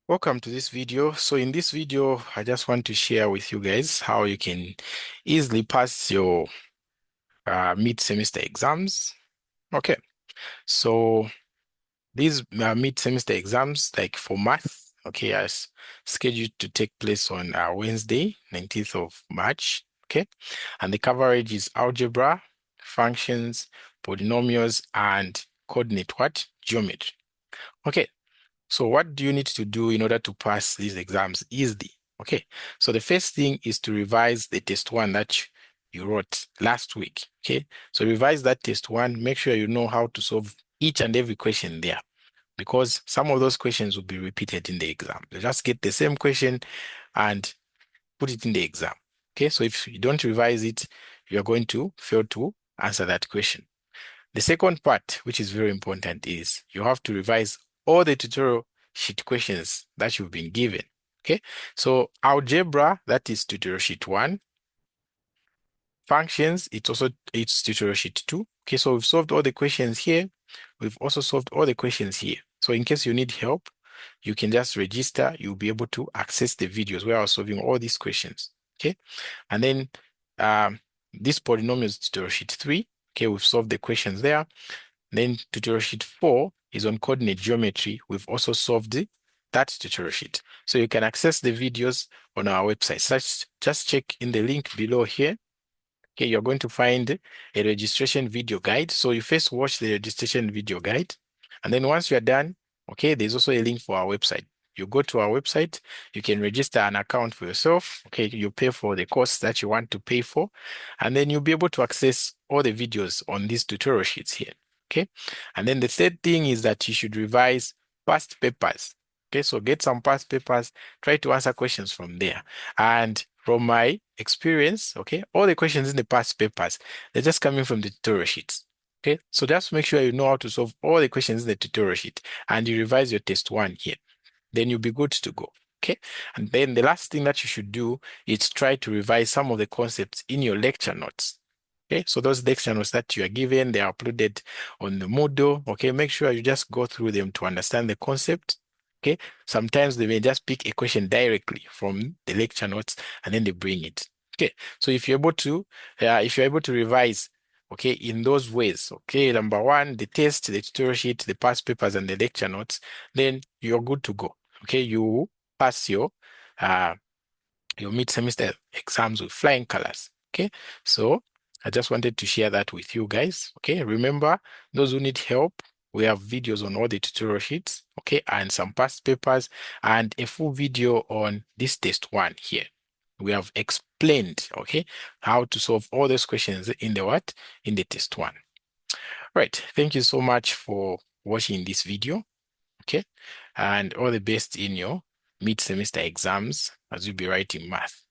Welcome to this video. So in this video, I just want to share with you guys how you can easily pass your mid-semester exams. Okay, so these mid-semester exams, like for math, okay, are scheduled to take place on Wednesday, 19th of March. Okay, and the coverage is algebra, functions, polynomials, and coordinate what? Geometry. Okay, so what do you need to do in order to pass these exams easily? Okay, so the first thing is to revise the test one that you wrote last week. Okay, so revise that test one, make sure you know how to solve each and every question there, because some of those questions will be repeated in the exam. You just get the same question and put it in the exam. Okay, so if you don't revise it, you're going to fail to answer that question. The second part, which is very important, is you have to revise all the tutorial sheet questions that you've been given. Okay, so algebra, that is tutorial sheet 1. Functions, it's tutorial sheet 2. Okay, so we've solved all the questions here. We've also solved all the questions here. So in case you need help, you can just register. You'll be able to access the videos where I was solving all these questions. Okay, and then this polynomials tutorial sheet 3. Okay, we've solved the questions there. Then tutorial sheet 4 is on coordinate geometry. We've also solved that tutorial sheet. So you can access the videos on our website. Just check in the link below here. Okay, you're going to find a registration video guide. So you first watch the registration video guide. And then once you're done, okay, there's also a link for our website. You go to our website, you can register an account for yourself. Okay, you pay for the course that you want to pay for, and then you'll be able to access all the videos on these tutorial sheets here. Okay, and then the third thing is that you should revise past papers. Okay, so get some past papers, try to answer questions from there. And from my experience, okay, all the questions in the past papers, they're just coming from the tutorial sheets. Okay, so just make sure you know how to solve all the questions in the tutorial sheet and you revise your test one here. Then you'll be good to go. Okay, and then the last thing that you should do is try to revise some of the concepts in your lecture notes. Okay, so those lecture notes that you are given, they are uploaded on the Moodle. Okay, make sure you just go through them to understand the concept. Okay, sometimes they may just pick a question directly from the lecture notes and then they bring it. Okay, so if you're able to revise, okay, in those ways, okay, number one, the test, the tutorial sheet, the past papers, and the lecture notes, then you're good to go. Okay, you pass your mid-semester exams with flying colors. Okay, so I just wanted to share that with you guys. Okay, remember, those who need help, we have videos on all the tutorial sheets, okay, and some past papers, and a full video on this test one here. We have explained, okay, how to solve all those questions in the what? In the test one. Right, thank you so much for watching this video, okay, and all the best in your mid-semester exams as you'll be writing math.